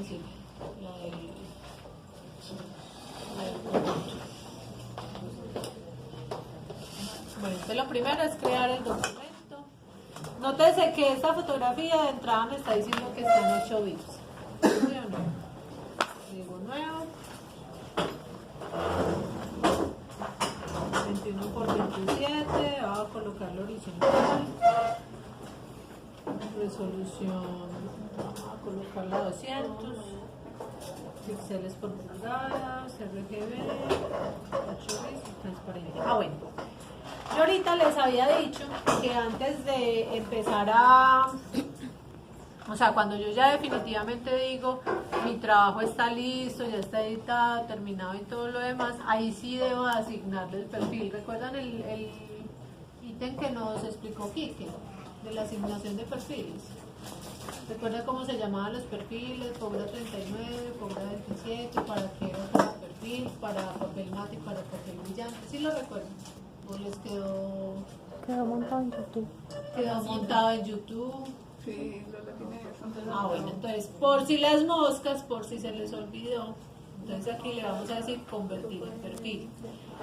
me sirve. La del conjunto. Bueno, entonces lo primero es crear el documento. Nótese que esta fotografía de entrada me está diciendo que está en 8 bits. ¿Sí o no? Digo nuevo. 21 por 27. Voy a colocarlo horizontal. Resolución. Vamos a colocarla a 200. Píxeles por pulgada. RGB. 8 bits. Transparente. Bueno. Yo ahorita les había dicho que antes de empezar o sea, cuando yo ya definitivamente digo mi trabajo está listo, ya está editado, terminado y todo lo demás, ahí sí debo asignarle el perfil. ¿Recuerdan el ítem que nos explicó Quique de la asignación de perfiles? ¿Recuerdan cómo se llamaban los perfiles? Fobra 39, Fobra 27, para qué era cada perfil, para papel mate y para papel brillante. ¿Sí lo recuerdan? ¿O les quedó montado en YouTube? Quedó montado en YouTube. Sí, lo tiene eso. Bueno, entonces por si las moscas, por si se les olvidó, entonces aquí le vamos a decir convertir en perfil.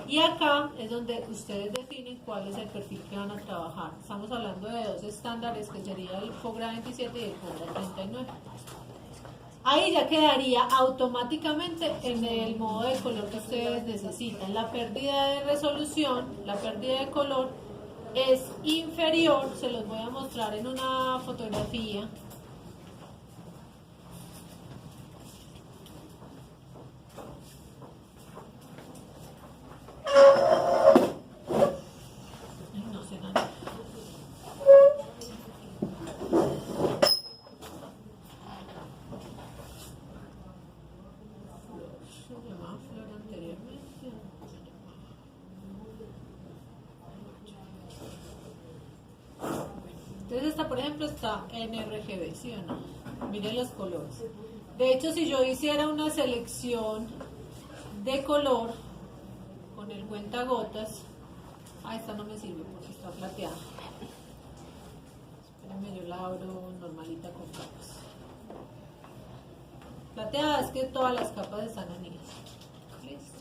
Y acá es donde ustedes definen cuál es el perfil que van a trabajar. Estamos hablando de dos estándares que sería el Fobra 27 y el Fobra 39. Ahí ya quedaría automáticamente en el modo de color que ustedes necesitan. La pérdida de resolución, la pérdida de color es inferior, se los voy a mostrar en una fotografía. Ay, no sé nada. Entonces esta, por ejemplo, está en RGB, ¿sí o no? Miren los colores. De hecho, si yo hiciera una selección de color con el cuentagotas, esta no me sirve porque está plateada. Espérenme, yo la abro normalita con capas. Plateada es que todas las capas están unidas. ¿Listo?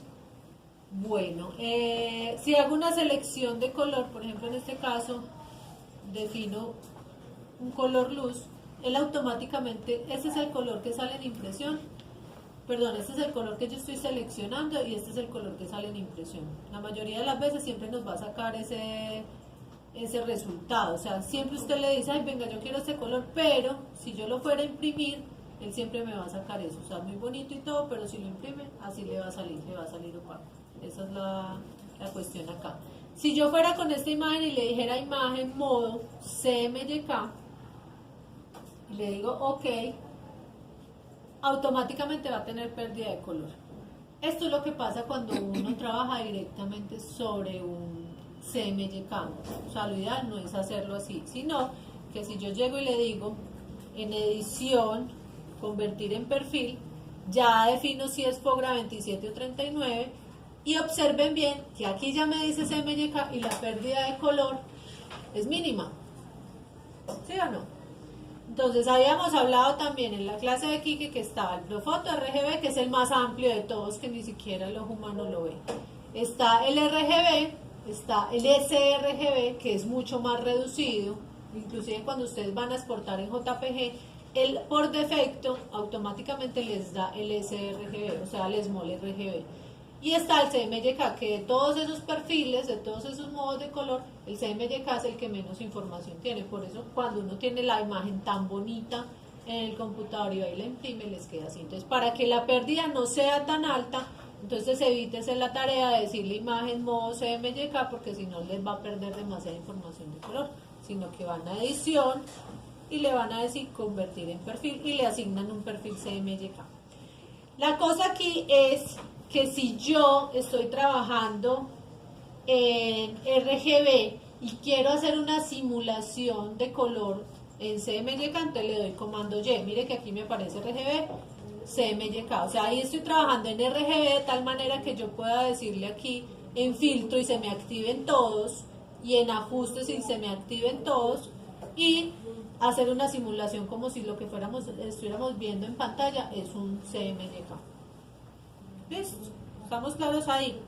Bueno, si hago una selección de color, por ejemplo en este caso, defino un color luz, él automáticamente, ese es el color que sale en impresión, perdón, este es el color que yo estoy seleccionando y este es el color que sale en impresión. La mayoría de las veces siempre nos va a sacar ese resultado, o sea, siempre usted le dice, ay, venga, yo quiero este color, pero si yo lo fuera a imprimir, él siempre me va a sacar eso, o sea, muy bonito y todo, pero si lo imprime, así le va a salir opaco. Esa es la cuestión acá. Si yo fuera con esta imagen y le dijera imagen modo CMYK y le digo OK, automáticamente va a tener pérdida de color. Esto es lo que pasa cuando uno trabaja directamente sobre un CMYK. O sea, lo ideal no es hacerlo así, sino que si yo llego y le digo en edición, convertir en perfil, ya defino si es Fobra 27 o 39. Y observen bien que aquí ya me dice CMYK y la pérdida de color es mínima. ¿Sí o no? Entonces habíamos hablado también en la clase de Quique que estaba el Profoto RGB, que es el más amplio de todos, que ni siquiera el ojo humano lo ve. Está el RGB, está el sRGB, que es mucho más reducido. Inclusive cuando ustedes van a exportar en JPG, él por defecto automáticamente les da el sRGB, o sea el Small RGB. Y está el CMYK, que de todos esos perfiles, de todos esos modos de color, el CMYK es el que menos información tiene. Por eso cuando uno tiene la imagen tan bonita en el computador y ahí la imprime, les queda así. Entonces, para que la pérdida no sea tan alta, entonces evítese la tarea de decirle imagen modo CMYK, porque si no les va a perder demasiada información de color, sino que van a edición y le van a decir convertir en perfil y le asignan un perfil CMYK. La cosa aquí es que si yo estoy trabajando en RGB y quiero hacer una simulación de color en CMYK, entonces le doy comando Y. Mire que aquí me aparece RGB, CMYK. O sea, ahí estoy trabajando en RGB de tal manera que yo pueda decirle aquí en filtro y se me activen todos, y en ajustes y se me activen todos, y hacer una simulación como si lo que estuviéramos viendo en pantalla es un CMYK. ¿Listo? ¿Estamos claros ahí?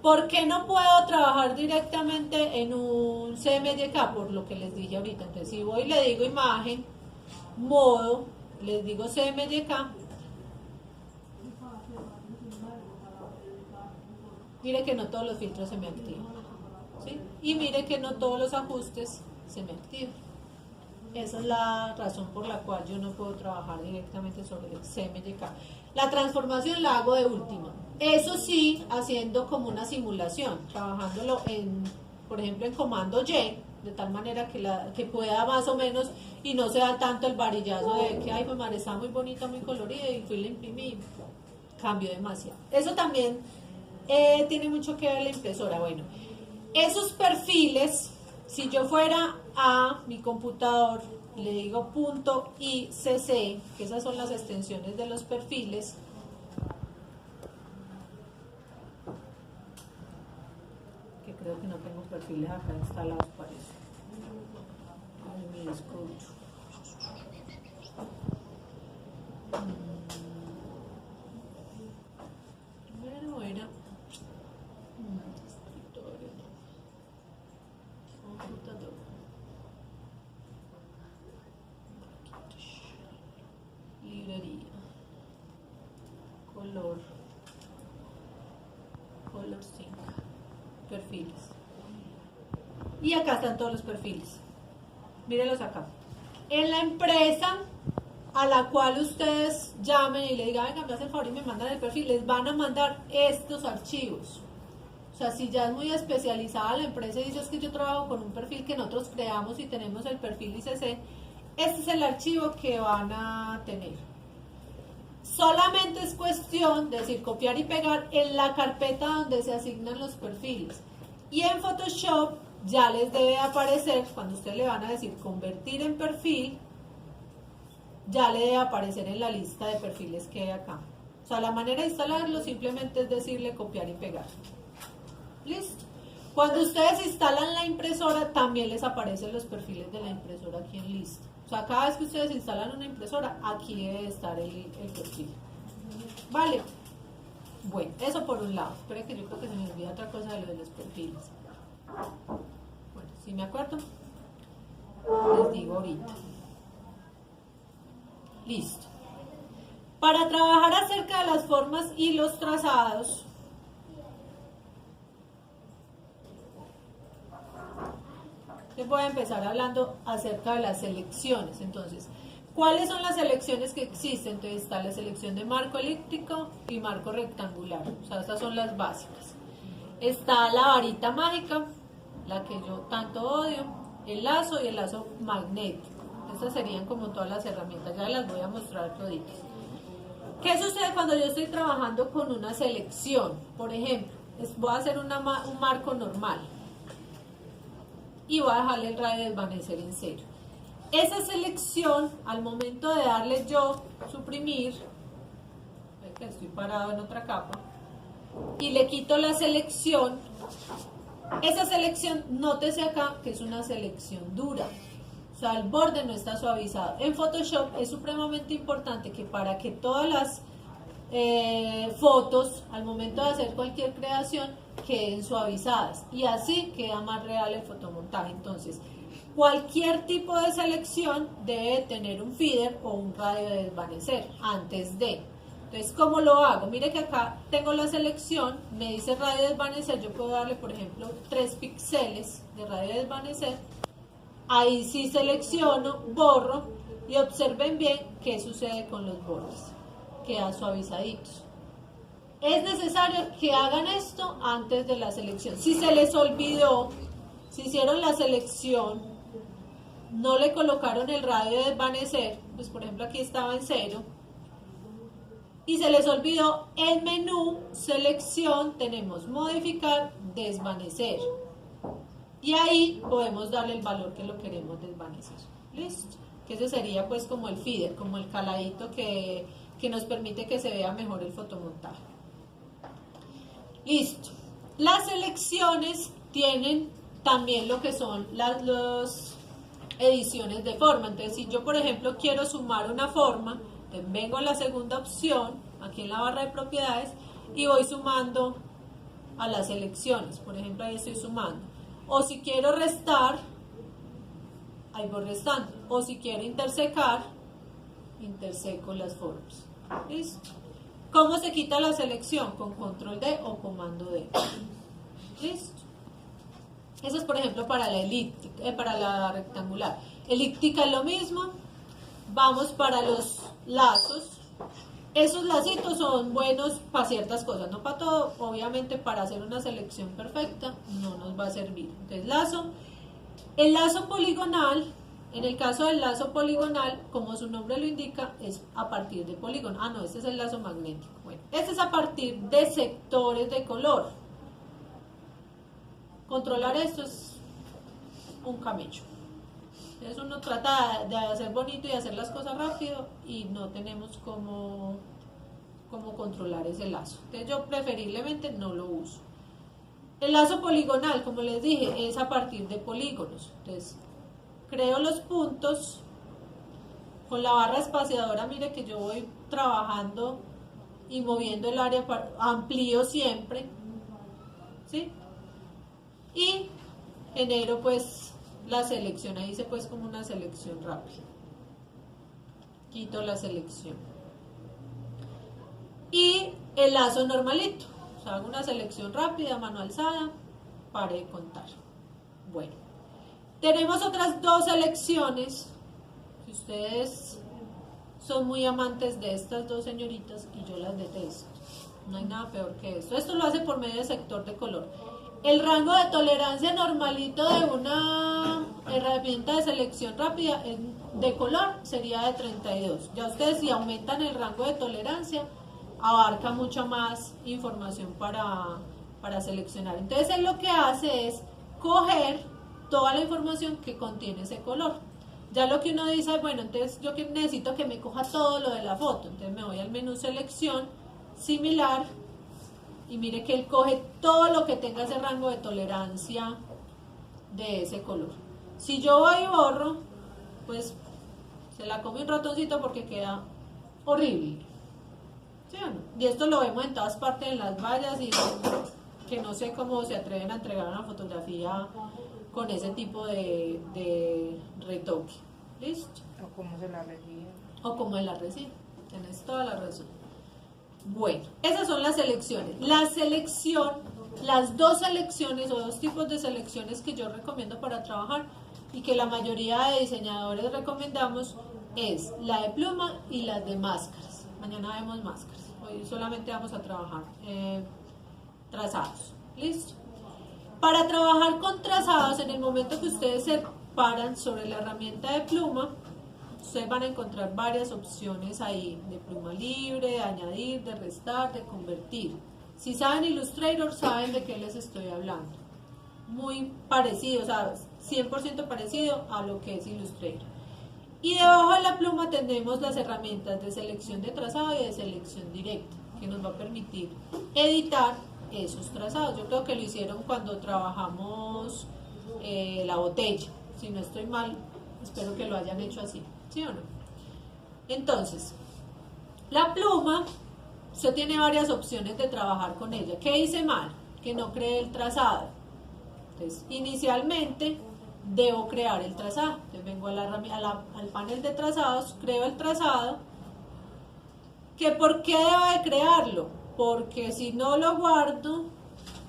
¿Por qué no puedo trabajar directamente en un CMYK? Por lo que les dije ahorita. Entonces, si voy y le digo imagen, modo, les digo CMYK, mire que no todos los filtros se me activan, ¿sí? Y mire que no todos los ajustes se me activan. Esa es la razón por la cual yo no puedo trabajar directamente sobre el CMYK. La transformación la hago de última. Eso sí, haciendo como una simulación, trabajándolo por ejemplo, en comando Y, de tal manera que pueda más o menos y no sea tanto el varillazo de que, ay, pues madre, está muy bonita, muy colorida y fui y la imprimí, cambio demasiado. Eso también tiene mucho que ver la impresora. Bueno, esos perfiles, si yo fuera a mi computador, le digo .icc, que esas son las extensiones de los perfiles, que creo que no tengo perfiles acá instalados para eso. Ay, mi disco duro. Primero era escritorio, computador. Librería, color sync, perfiles, y acá están todos los perfiles, mírenlos acá. En la empresa a la cual ustedes llamen y le digan, venga, me hacen el favor y me mandan el perfil, les van a mandar estos archivos. O sea, si ya es muy especializada la empresa y dices que yo trabajo con un perfil que nosotros creamos y tenemos el perfil ICC, este es el archivo que van a tener. Solamente es cuestión de decir copiar y pegar en la carpeta donde se asignan los perfiles. Y en Photoshop ya les debe aparecer, cuando ustedes le van a decir convertir en perfil, ya le debe aparecer en la lista de perfiles que hay acá. O sea, la manera de instalarlo simplemente es decirle copiar y pegar. Listo. Cuando ustedes instalan la impresora, también les aparecen los perfiles de la impresora aquí en lista. O sea, cada vez que ustedes instalan una impresora, aquí debe estar el perfil. Vale. Bueno, eso por un lado. Espera que yo creo que se me olvida otra cosa de lo de los perfiles. Bueno, si me acuerdo, les digo ahorita. Listo. Para trabajar acerca de las formas y los trazados, les voy a empezar hablando acerca de las selecciones. Entonces, ¿cuáles son las selecciones que existen? Entonces está la selección de marco elíptico y marco rectangular. O sea, estas son las básicas. Está la varita mágica, la que yo tanto odio, el lazo y el lazo magnético. Estas serían como todas las herramientas, ya las voy a mostrar toditas. ¿Qué sucede cuando yo estoy trabajando con una selección? Por ejemplo, voy a hacer un marco normal y voy a dejarle el radio de desvanecer en 0. Esa selección, al momento de darle yo suprimir, que estoy parado en otra capa, y le quito la selección, esa selección, nótese acá que es una selección dura. O sea, el borde no está suavizado. En Photoshop es supremamente importante que para que todas las fotos, al momento de hacer cualquier creación, queden suavizadas. Y así queda más real el fotomontaje. Entonces, cualquier tipo de selección debe tener un feeder o un radio de desvanecer antes de. Entonces, ¿cómo lo hago? Mire que acá tengo la selección, me dice radio de desvanecer. Yo puedo darle, por ejemplo, 3 píxeles de radio de desvanecer. Ahí sí selecciono, borro y observen bien qué sucede con los bordes. Quedan suavizaditos. Es necesario que hagan esto antes de la selección. Si se les olvidó, si hicieron la selección, no le colocaron el radio de desvanecer, pues por ejemplo aquí estaba en 0, y se les olvidó el menú selección, tenemos modificar, desvanecer. Y ahí podemos darle el valor que lo queremos desvanecer. ¿Listo? Que ese sería pues como el feeder, como el caladito que nos permite que se vea mejor el fotomontaje. Listo. Las selecciones tienen también lo que son los ediciones de forma. Entonces, si yo, por ejemplo, quiero sumar una forma, entonces vengo a la segunda opción, aquí en la barra de propiedades, y voy sumando a las selecciones. Por ejemplo, ahí estoy sumando. O si quiero restar, ahí voy restando. O si quiero intersecar, interseco las formas. ¿Listo? ¿Cómo se quita la selección? Con control D o comando D. ¿Listo? Eso es, por ejemplo, para la elíptica, para la rectangular. Elíptica es lo mismo. Vamos para los lazos. Esos lacitos son buenos para ciertas cosas, no para todo. Obviamente, para hacer una selección perfecta no nos va a servir. Entonces, lazo. El lazo poligonal, en el caso del lazo poligonal, como su nombre lo indica, es a partir de polígono. Ah, no, este es el lazo magnético. Bueno, este es a partir de sectores de color. Controlar esto es un camello. Entonces uno trata de hacer bonito y hacer las cosas rápido y no tenemos cómo controlar ese lazo. Entonces yo preferiblemente no lo uso. El lazo poligonal, como les dije, es a partir de polígonos. Entonces creo los puntos con la barra espaciadora. Mire que yo voy trabajando y moviendo el área, amplío siempre, ¿sí? Y genero pues la selección, ahí hice pues como una selección rápida, quito la selección y el lazo normalito, o sea, hago una selección rápida, mano alzada, pare de contar. Bueno, tenemos otras dos selecciones. Si ustedes son muy amantes de estas dos señoritas, y yo las detesto, no hay nada peor que esto. Esto lo hace por medio de sector de color. El rango de tolerancia normalito de una herramienta de selección rápida de color sería de 32. Ya ustedes, si aumentan el rango de tolerancia, abarca mucha más información para seleccionar. Entonces él lo que hace es coger toda la información que contiene ese color. Ya lo que uno dice, bueno, entonces yo necesito que me coja todo lo de la foto. Entonces me voy al menú selección, similar, y mire que él coge todo lo que tenga ese rango de tolerancia de ese color. Si yo voy y borro, pues se la come un ratoncito porque queda horrible. ¿Sí o no? Y esto lo vemos en todas partes, en las vallas, y que no sé cómo se atreven a entregar una fotografía con ese tipo de retoque. ¿Listo? O cómo se la recibe. O como él la recibe. Tienes toda la razón. Bueno, esas son las selecciones. La selección, las dos selecciones o dos tipos de selecciones que yo recomiendo para trabajar y que la mayoría de diseñadores recomendamos es la de pluma y la de máscaras. Mañana vemos máscaras. Hoy solamente vamos a trabajar trazados. ¿Listo? Para trabajar con trazados, en el momento que ustedes se paran sobre la herramienta de pluma, ustedes van a encontrar varias opciones ahí, de pluma libre, de añadir, de restar, de convertir. Si saben Illustrator, saben de qué les estoy hablando. Muy parecido, o sea, 100% parecido a lo que es Illustrator. Y debajo de la pluma tenemos las herramientas de selección de trazado y de selección directa, que nos va a permitir editar esos trazados. Yo creo que lo hicieron cuando trabajamos la botella. Si no estoy mal, espero que lo hayan hecho así. ¿Sí o no? Entonces, la pluma, usted tiene varias opciones de trabajar con ella. ¿Qué hice mal? Que no creé el trazado. Entonces, inicialmente debo crear el trazado. Entonces, vengo al panel de trazados, creo el trazado. ¿Por qué debo de crearlo? Porque si no lo guardo,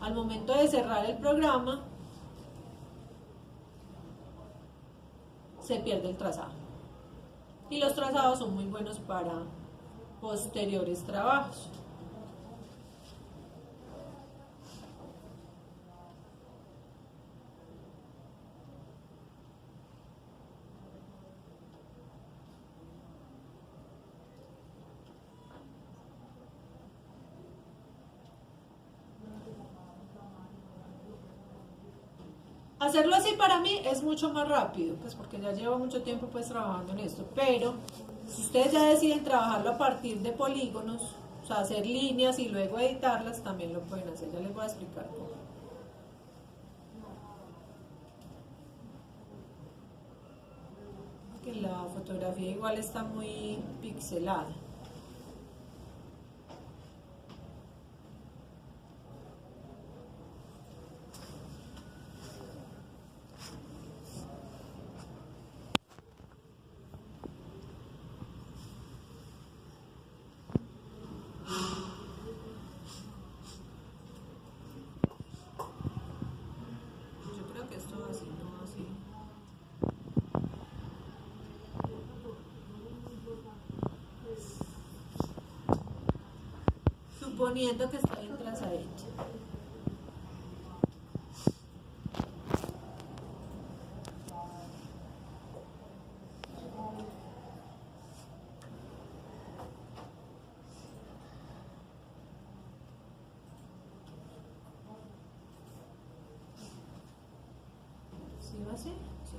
al momento de cerrar el programa, se pierde el trazado. Y los trazados son muy buenos para posteriores trabajos. Hacerlo así para mí es mucho más rápido, pues porque ya llevo mucho tiempo pues trabajando en esto, pero si ustedes ya deciden trabajarlo a partir de polígonos, o sea, hacer líneas y luego editarlas, también lo pueden hacer. Ya les voy a explicar cómo. que la fotografía igual está muy pixelada. Yo creo que esto va así, no así. Suponiendo que está bien trazadito. ¿Sí va así? Sí.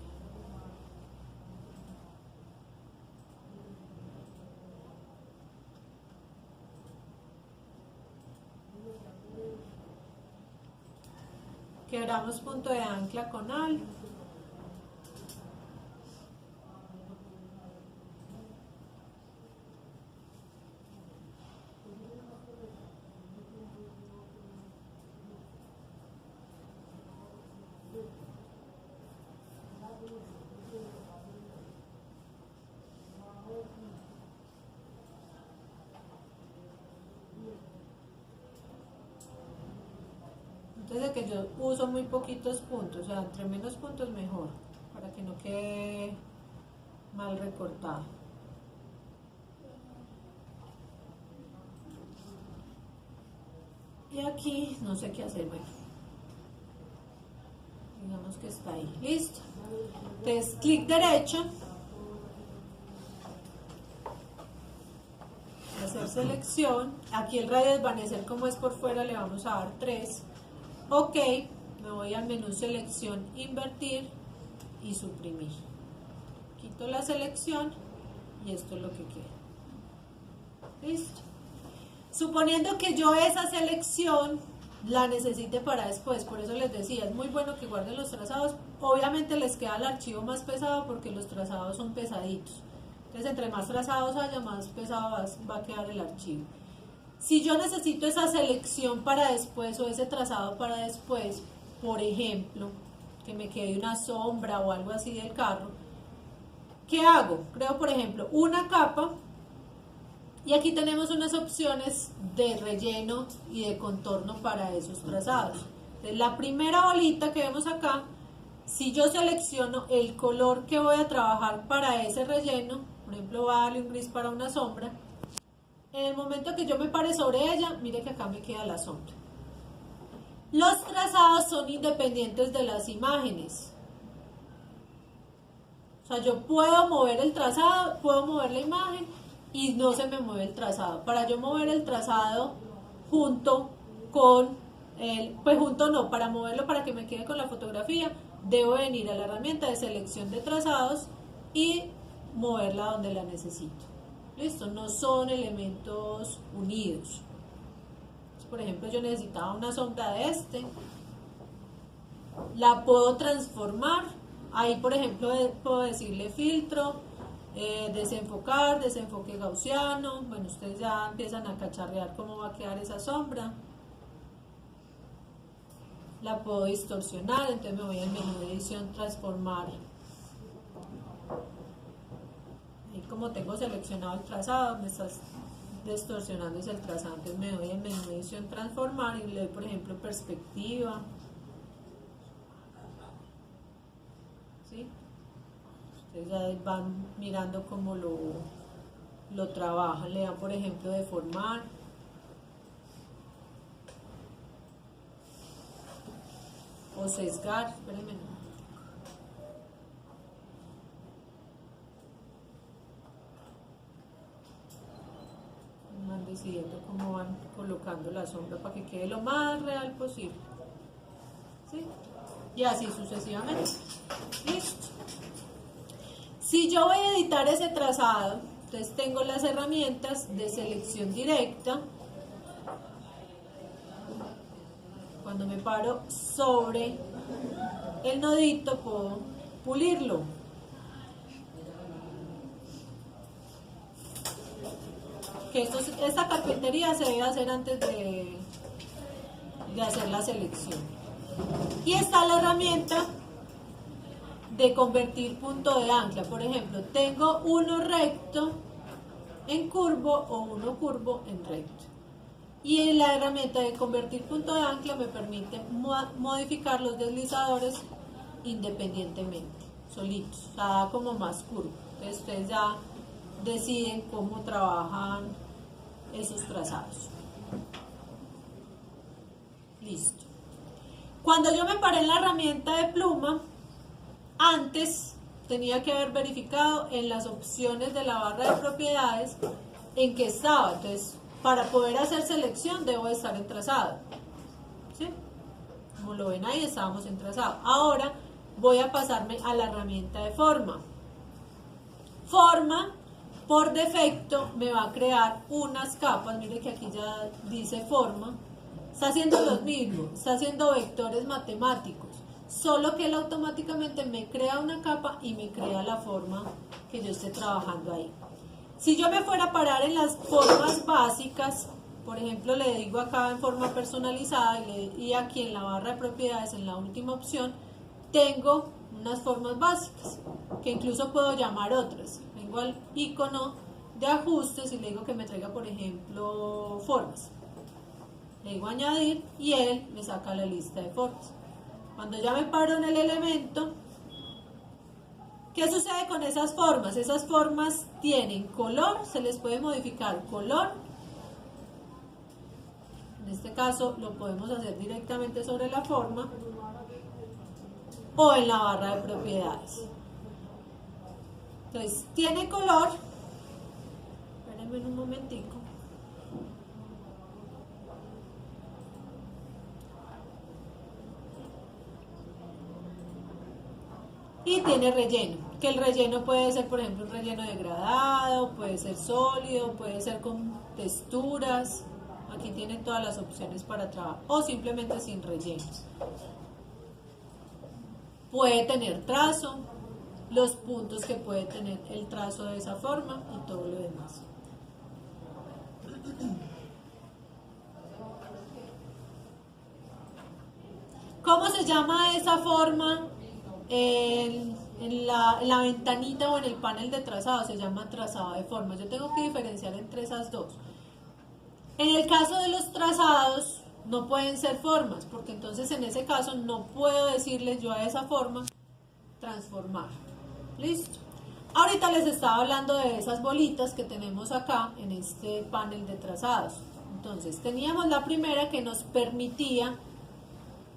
Quebramos punto de ancla con algo. Entonces que yo uso muy poquitos puntos, o sea, entre menos puntos mejor, para que no quede mal recortado. Y aquí no sé qué hacer, bueno, digamos que está ahí, listo. Entonces clic derecho, hacer selección, aquí el radio desvanecer como es por fuera le vamos a dar 3, ok, me voy al menú selección, invertir y suprimir, quito la selección y esto es lo que queda, listo. Suponiendo que yo esa selección la necesite para después, por eso les decía, es muy bueno que guarden los trazados, obviamente les queda el archivo más pesado porque los trazados son pesaditos, entonces entre más trazados haya, más pesado va a quedar el archivo. Si yo necesito esa selección para después o ese trazado para después, por ejemplo, que me quede una sombra o algo así del carro, ¿qué hago? Creo, por ejemplo, una capa. Y aquí tenemos unas opciones de relleno y de contorno para esos trazados. Entonces, la primera bolita que vemos acá, si yo selecciono el color que voy a trabajar para ese relleno, por ejemplo, voy a darle un gris para una sombra, en el momento que yo me pare sobre ella, mire que acá me queda la sombra. Los trazados son independientes de las imágenes. O sea, yo puedo mover el trazado, puedo mover la imagen y no se me mueve el trazado. Para yo mover el trazado junto con pues junto no, para moverlo para que me quede con la fotografía, debo venir a la herramienta de selección de trazados y moverla donde la necesito. Listo, no son elementos unidos. Por ejemplo, yo necesitaba una sombra de la puedo transformar. Ahí, por ejemplo, puedo decirle filtro, desenfocar, desenfoque gaussiano. Bueno, ustedes ya empiezan a cacharrear cómo va a quedar esa sombra. La puedo distorsionar, entonces me voy al menú de edición, transformar. Y como tengo seleccionado el trazado, me está distorsionando el trazado, entonces me voy al menú de edición, transformar y le doy, por ejemplo, perspectiva. ¿Sí? Ustedes ya van mirando cómo lo trabajan, le dan, por ejemplo, deformar. O sesgar, espérenme. Van decidiendo cómo van colocando la sombra para que quede lo más real posible. ¿Sí? Y así sucesivamente. Listo. Si yo voy a editar ese trazado, entonces tengo las herramientas de selección directa. Cuando me paro sobre el nodito puedo pulirlo. que esta carpintería se debe hacer antes de hacer la selección. Y está la herramienta de convertir punto de ancla. Por ejemplo, tengo uno recto en curvo o uno curvo en recto. Y en la herramienta de convertir punto de ancla me permite modificar los deslizadores independientemente, solitos, o sea, como más curvo. Entonces ustedes ya deciden cómo trabajan esos trazados. Listo. Cuando yo me paré en la herramienta de pluma, antes tenía que haber verificado en las opciones de la barra de propiedades en qué estaba. Entonces, para poder hacer selección debo de estar en trazado. ¿Sí? Como lo ven ahí, estábamos en trazado. Ahora voy a pasarme a la herramienta de forma. Forma, por defecto, me va a crear unas capas. Mire que aquí ya dice forma. Está haciendo los mismos, está haciendo vectores matemáticos. Solo que él automáticamente me crea una capa y me crea la forma que yo esté trabajando ahí. Si yo me fuera a parar en las formas básicas, por ejemplo, le digo acá en forma personalizada y aquí en la barra de propiedades, en la última opción, tengo unas formas básicas, que incluso puedo llamar otras. Vengo al icono de ajustes y le digo que me traiga, por ejemplo, formas. Le digo añadir y él me saca la lista de formas. Cuando ya me paro en el elemento, ¿qué sucede con esas formas? Esas formas tienen color, se les puede modificar color. En este caso lo podemos hacer directamente sobre la forma o en la barra de propiedades. Entonces, tiene color. Espérenme un momentico. Y tiene relleno, que el relleno puede ser, por ejemplo, un relleno degradado, puede ser sólido, puede ser con texturas. Aquí tiene todas las opciones para trabajar, o simplemente sin rellenos. Puede tener trazo, los puntos que puede tener el trazo de esa forma y todo lo demás. ¿Cómo se llama esa forma? En la ventanita o en el panel de trazado se llama trazado de formas. Yo tengo que diferenciar entre esas dos. En el caso de los trazados no pueden ser formas, porque entonces en ese caso no puedo decirle yo a esa forma transformar. Listo. Ahorita les estaba hablando de esas bolitas que tenemos acá en este panel de trazados. Entonces teníamos la primera que nos permitía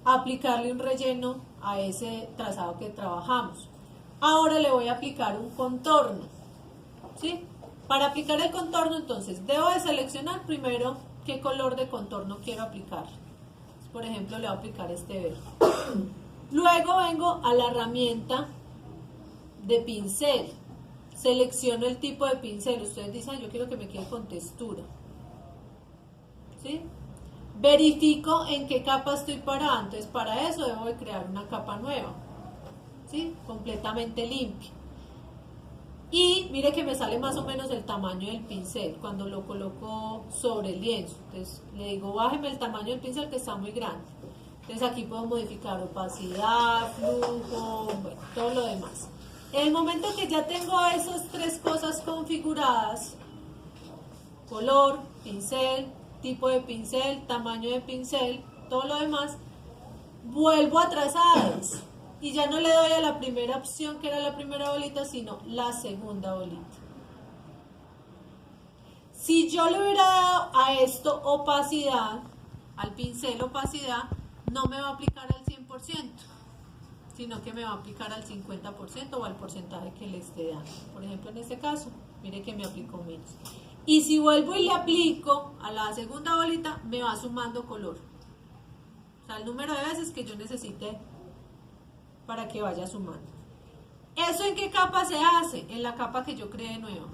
aplicarle un relleno a ese trazado que trabajamos. Ahora le voy a aplicar un contorno, ¿sí? Para aplicar el contorno, entonces debo de seleccionar primero qué color de contorno quiero aplicar. Por ejemplo, le voy a aplicar este verde. Luego vengo a la herramienta de pincel, selecciono el tipo de pincel. Ustedes dicen, yo quiero que me quede con textura, ¿sí? Verifico en qué capa estoy parada. Entonces para eso debo de crear una capa nueva, ¿sí? Completamente limpia. Y mire que me sale más o menos el tamaño del pincel cuando lo coloco sobre el lienzo. Entonces le digo, bájeme el tamaño del pincel que está muy grande. Entonces aquí puedo modificar opacidad, flujo, bueno, todo lo demás. En el momento que ya tengo esas tres cosas configuradas, color, pincel, tipo de pincel, tamaño de pincel, todo lo demás, vuelvo a trazados y ya no le doy a la primera opción que era la primera bolita, sino la segunda bolita. Si yo le hubiera dado a esto opacidad, al pincel opacidad, no me va a aplicar al 100%, sino que me va a aplicar al 50% o al porcentaje que le esté dando. Por ejemplo, en este caso, mire que me aplicó menos. Y si vuelvo y le aplico a la segunda bolita, me va sumando color. O sea, el número de veces que yo necesite para que vaya sumando. ¿Eso en qué capa se hace? En la capa que yo creé nueva.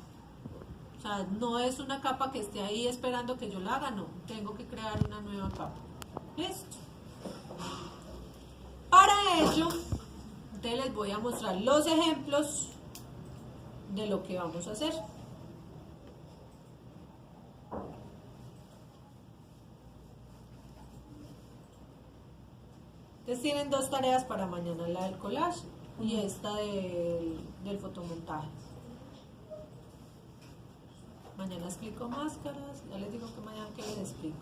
O sea, no es una capa que esté ahí esperando que yo la haga, no. Tengo que crear una nueva capa. ¿Listo? Para ello, entonces les voy a mostrar los ejemplos de lo que vamos a hacer. Entonces tienen dos tareas para mañana, la del collage y esta del fotomontaje. Mañana explico máscaras, ya les digo que mañana que les explico.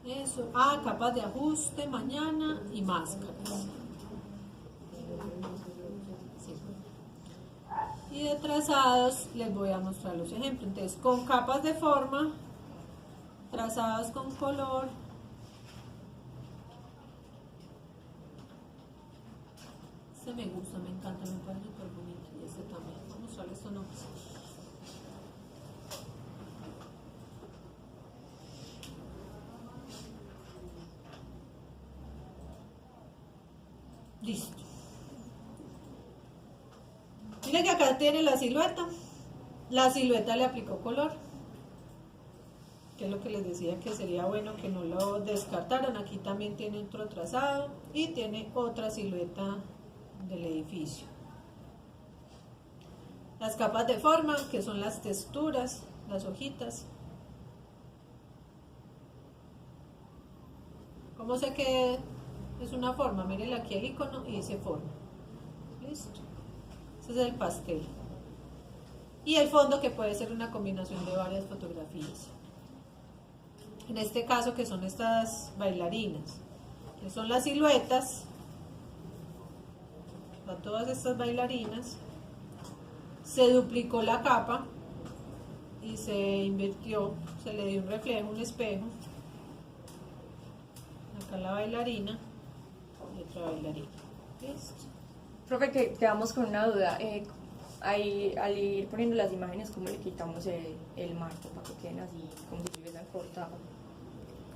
Eso, capas de ajuste mañana y máscaras. Sí. Y de trazados les voy a mostrar los ejemplos. Entonces, con capas de forma, trazados con color, este me gusta, me encanta, me parece súper bonito. Y este también, vamos a mostrar esto nomás. Listo. Miren que acá tiene la silueta. La silueta le aplicó color, que es lo que les decía que sería bueno que no lo descartaran. Aquí también tiene otro trazado y tiene otra silueta del edificio. Las capas de forma, que son las texturas, las hojitas. ¿Cómo sé que es una forma? Miren aquí el icono y dice forma. Listo. Ese es el pastel. Y el fondo, que puede ser una combinación de varias fotografías. En este caso, que son estas bailarinas, que son las siluetas. A todas estas bailarinas se duplicó la capa y se invirtió, se le dio un reflejo, un espejo. Acá la bailarina y otra bailarina. ¿Listo? Profe, que quedamos con una duda. Ahí, al ir poniendo las imágenes, ¿cómo le quitamos el marco para que queden así como si estuviesen cortados?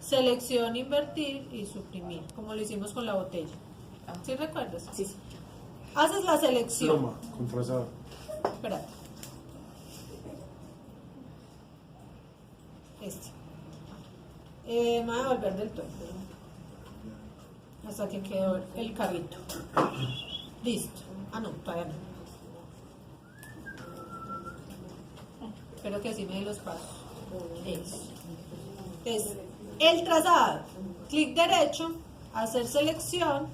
Selección, invertir y suprimir, como lo hicimos con la botella. Ah. ¿Sí recuerdas? Sí, sí. Haces la selección. Pluma, con trazado. Espérate. Me voy a volver del todo. Hasta que quedó el carrito. Listo. Ah, no, todavía no. Espero que así me dé los pasos. Eso. Entonces, el trazado. Clic derecho, hacer selección.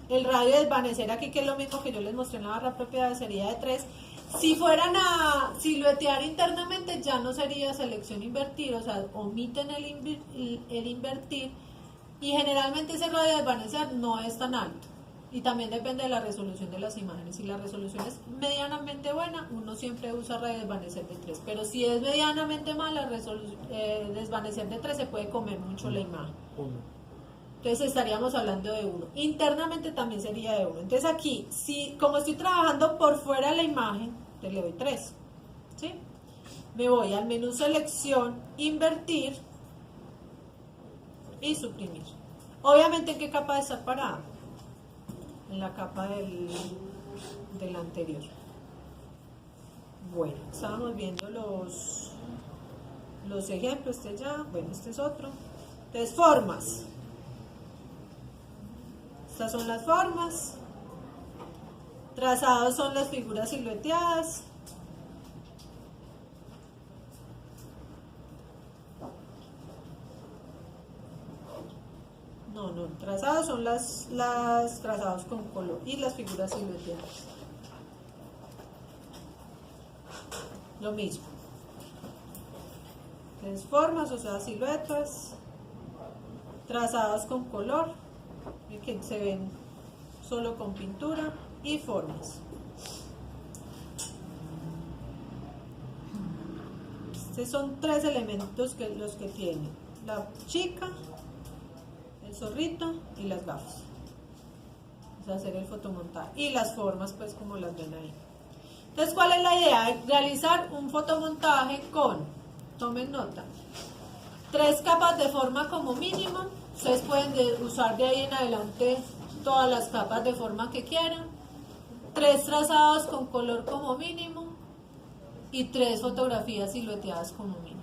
El radio de desvanecer aquí, que es lo mismo que yo les mostré en la barra propiedad, sería de 3. Si fueran a siluetear internamente, ya no sería selección invertir, o sea, omiten el invertir. Y generalmente ese radio de desvanecer no es tan alto. Y también depende de la resolución de las imágenes. Si la resolución es medianamente buena, uno siempre usa radio de desvanecer de 3. Pero si es medianamente mala, desvanecer de 3 se puede comer mucho la imagen. Entonces estaríamos hablando de 1. Internamente también sería de 1. Entonces aquí, como estoy trabajando por fuera de la imagen, te le doy 3. ¿Sí? Me voy al menú selección, invertir y suprimir. Obviamente, ¿en qué capa de estar parada? En la capa del anterior. Bueno, estábamos viendo los ejemplos. Este ya, bueno, este es otro. Entonces, formas. Estas son las formas. Trazados son las figuras silueteadas. No, trazados son las trazados con color y las figuras silueteadas. Lo mismo. Entonces, formas, o sea, siluetas, trazados con color, que se ven solo con pintura, y formas. Estos son 3 elementos los que tiene: la chica, el zorrito y las gafas. Vamos a hacer el fotomontaje y las formas, pues, como las ven ahí. Entonces, ¿cuál es la idea? Realizar un fotomontaje con, tomen nota, 3 capas de forma como mínimo. Ustedes pueden usar de ahí en adelante todas las capas de forma que quieran. 3 trazados con color como mínimo y 3 fotografías silueteadas como mínimo.